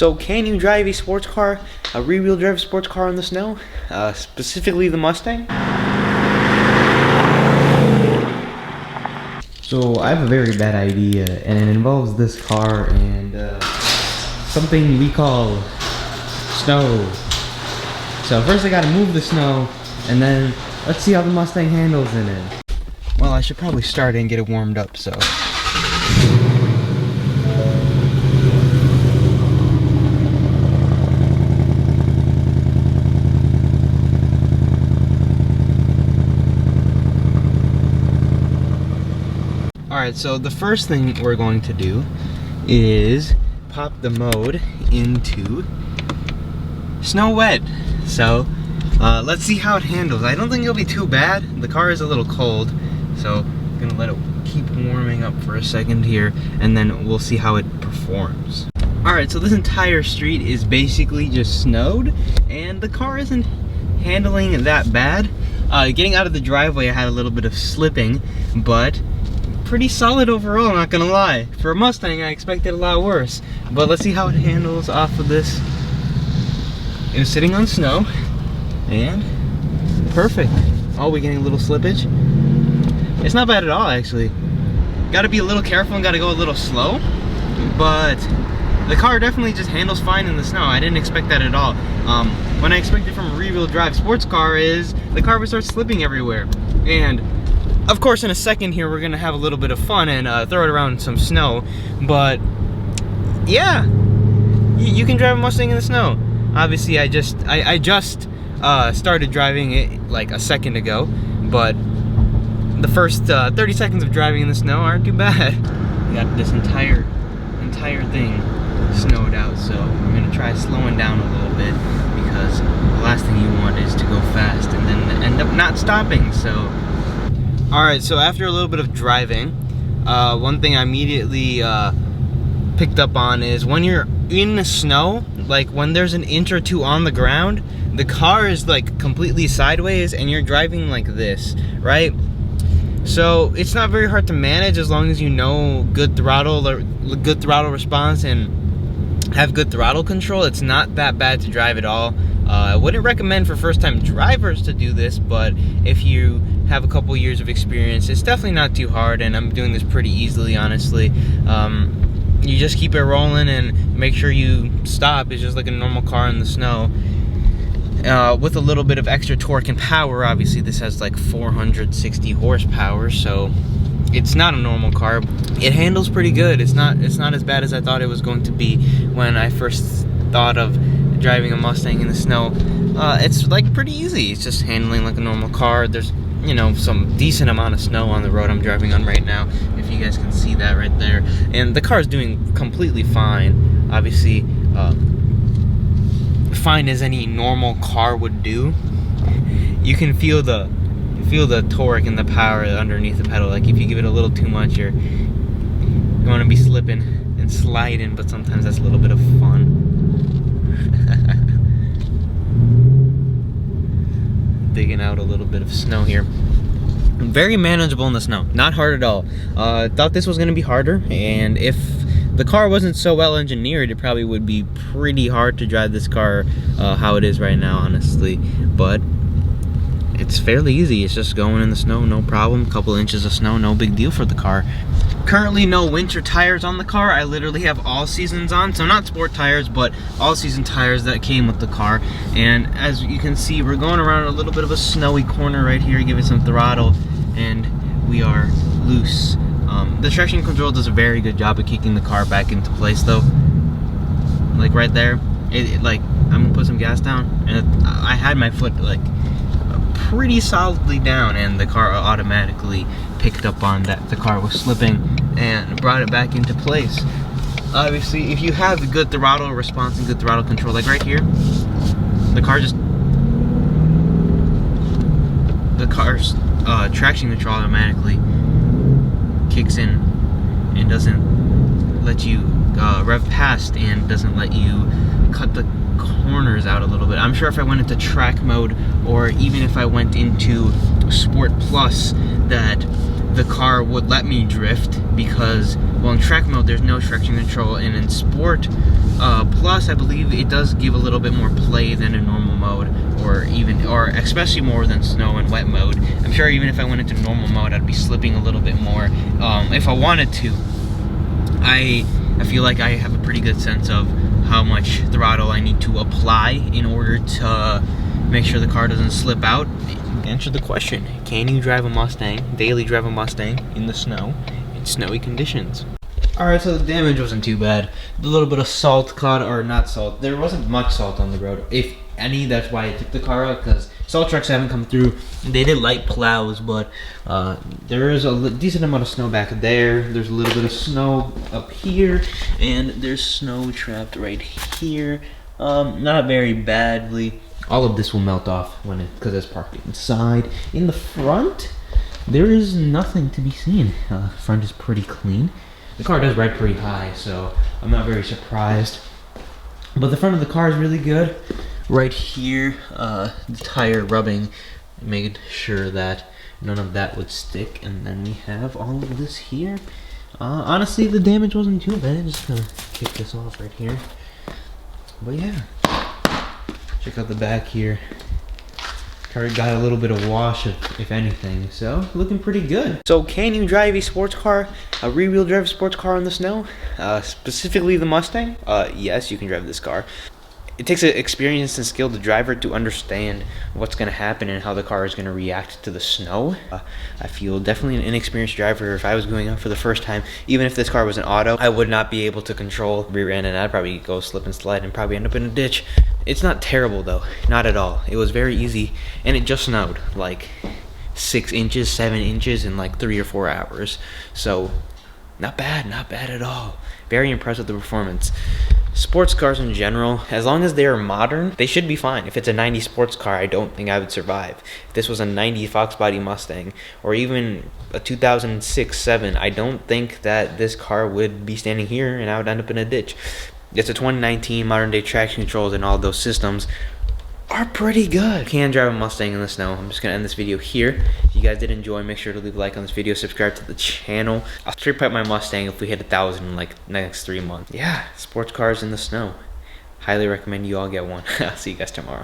So can you drive a sports car, a rear-wheel drive sports car in the snow? Specifically the Mustang? So I have a very bad idea, and it involves this car and something we call snow. So first I gotta move the snow, and then let's see how the Mustang handles in it. Well, I should probably start and get it warmed up, so. Alright, so the first thing we're going to do is pop the mode into snow wet. So let's see how it handles. I don't think it'll be too bad. The car is a little cold, so I'm gonna let it keep warming up for a second here, and then we'll see how it performs. Alright, so this entire street is basically just snowed, and the car isn't handling that bad. Getting out of the driveway, I had a little bit of slipping, but pretty solid overall, not gonna lie. For a Mustang, I expected a lot worse. But let's see how it handles off of this. It was sitting on snow, and perfect. Oh, we're getting a little slippage. It's not bad at all, actually. Gotta be a little careful and gotta go a little slow, but the car definitely just handles fine in the snow. I didn't expect that at all. When I expected from a rear-wheel drive sports car is the car would start slipping everywhere. And of course, in a second here, we're gonna have a little bit of fun and throw it around in some snow. But yeah, you can drive a Mustang in the snow. Obviously, I just started driving it like a second ago, but the first 30 seconds of driving in the snow aren't too bad. We got this entire thing snowed out, so I'm gonna try slowing down a little bit, because the last thing you want is to go fast and then end up not stopping. So. Alright, so after a little bit of driving, one thing I immediately picked up on is when you're in the snow, like when there's an inch or two on the ground, the car is like completely sideways and you're driving like this, right? So it's not very hard to manage as long as you know good throttle response and have good throttle control. It's not that bad to drive at all. I wouldn't recommend for first-time drivers to do this, but if you have a couple years of experience, it's definitely not too hard, and I'm doing this pretty easily, honestly. You just keep it rolling and make sure you stop. It's just like a normal car in the snow. With a little bit of extra torque and power. Obviously this has like 460 horsepower, so it's not a normal car. It handles pretty good. It's not as bad as I thought it was going to be when I first thought of driving a Mustang in the snow. It's like pretty easy. It's just handling like a normal car. There's, you know, some decent amount of snow on the road I'm driving on right now, if you guys can see that right there. And the car is doing completely fine. Obviously, fine as any normal car would do. You can feel the torque and the power underneath the pedal. Like if you give it a little too much, you're going to be slipping and sliding, but sometimes that's a little bit of fun. Digging out a little bit of snow here. Very manageable in the snow, not hard at all. Thought this was going to be harder, and if the car wasn't so well engineered, it probably would be pretty hard to drive this car how it is right now, honestly. But it's fairly easy. It's just going in the snow, no problem. A couple inches of snow, no big deal for the car. Currently no winter tires on the car. I literally have all seasons on, so not sport tires, but all season tires that came with the car. And as you can see, we're going around a little bit of a snowy corner right here, give it some throttle, and we are loose. The traction control does a very good job of kicking the car back into place though. Like right there, like I'm gonna put some gas down, and I had my foot like pretty solidly down, and the car automatically picked up on that the car was slipping and brought it back into place. Obviously, if you have good throttle response and good throttle control, like right here, the car's traction control automatically kicks in and doesn't let you rev past, and doesn't let you cut the corners out a little bit. I'm sure if I went into track mode, or even if I went into Sport Plus, that the car would let me drift because, well, in track mode there's no traction control, and in sport plus I believe it does give a little bit more play than in normal mode, or especially more than snow and wet mode. I'm sure even if I went into normal mode I'd be slipping a little bit more if I wanted to. I feel like I have a pretty good sense of how much throttle I need to apply in order to make sure the car doesn't slip out. Answer the question: can you drive a Mustang, daily drive a Mustang in the snow, in snowy conditions? Alright, so the damage wasn't too bad. A little bit of salt caught, or not salt, there wasn't much salt on the road, if any. That's why I took the car out, because salt trucks haven't come through. They did light plows, but there is a decent amount of snow back there. There's a little bit of snow up here, and there's snow trapped right here. Not very badly. All of this will melt off because it's parked inside. In the front, there is nothing to be seen. Front is pretty clean. The car does ride pretty high, so I'm not very surprised. But the front of the car is really good. Right here, the tire rubbing made sure that none of that would stick. And then we have all of this here. Honestly, the damage wasn't too bad. Just gonna kick this off right here. But yeah. Check out the back here. Car got a little bit of wash, if anything, so looking pretty good. So can you drive a sports car, a rear-wheel drive sports car in the snow? Specifically the Mustang? Yes, you can drive this car. It takes an experienced and skilled driver to understand what's going to happen and how the car is going to react to the snow. I feel definitely an inexperienced driver. If I was going out for the first time, even if this car was an auto, I would not be able to control rear end, and I'd probably go slip and slide and probably end up in a ditch. It's not terrible though, not at all. It was very easy, and it just snowed like 6 inches, 7 inches in like 3 or 4 hours. So not bad at all. Very impressed with the performance. Sports cars in general, as long as they are modern, they should be fine. If it's a 90s sports car, I don't think I would survive. If this was a 90 Fox body Mustang, or even a 2006-7, I don't think that this car would be standing here and I would end up in a ditch. It's a 2019, modern day traction controls and all those systems are pretty good. Can drive a Mustang in the snow. I'm just gonna end this video here. If you guys did enjoy, make sure to leave a like on this video, subscribe to the channel. I'll straight pipe my Mustang if we hit 1,000 in like next 3 months. Yeah, sports cars in the snow. Highly recommend you all get one. I'll see you guys tomorrow.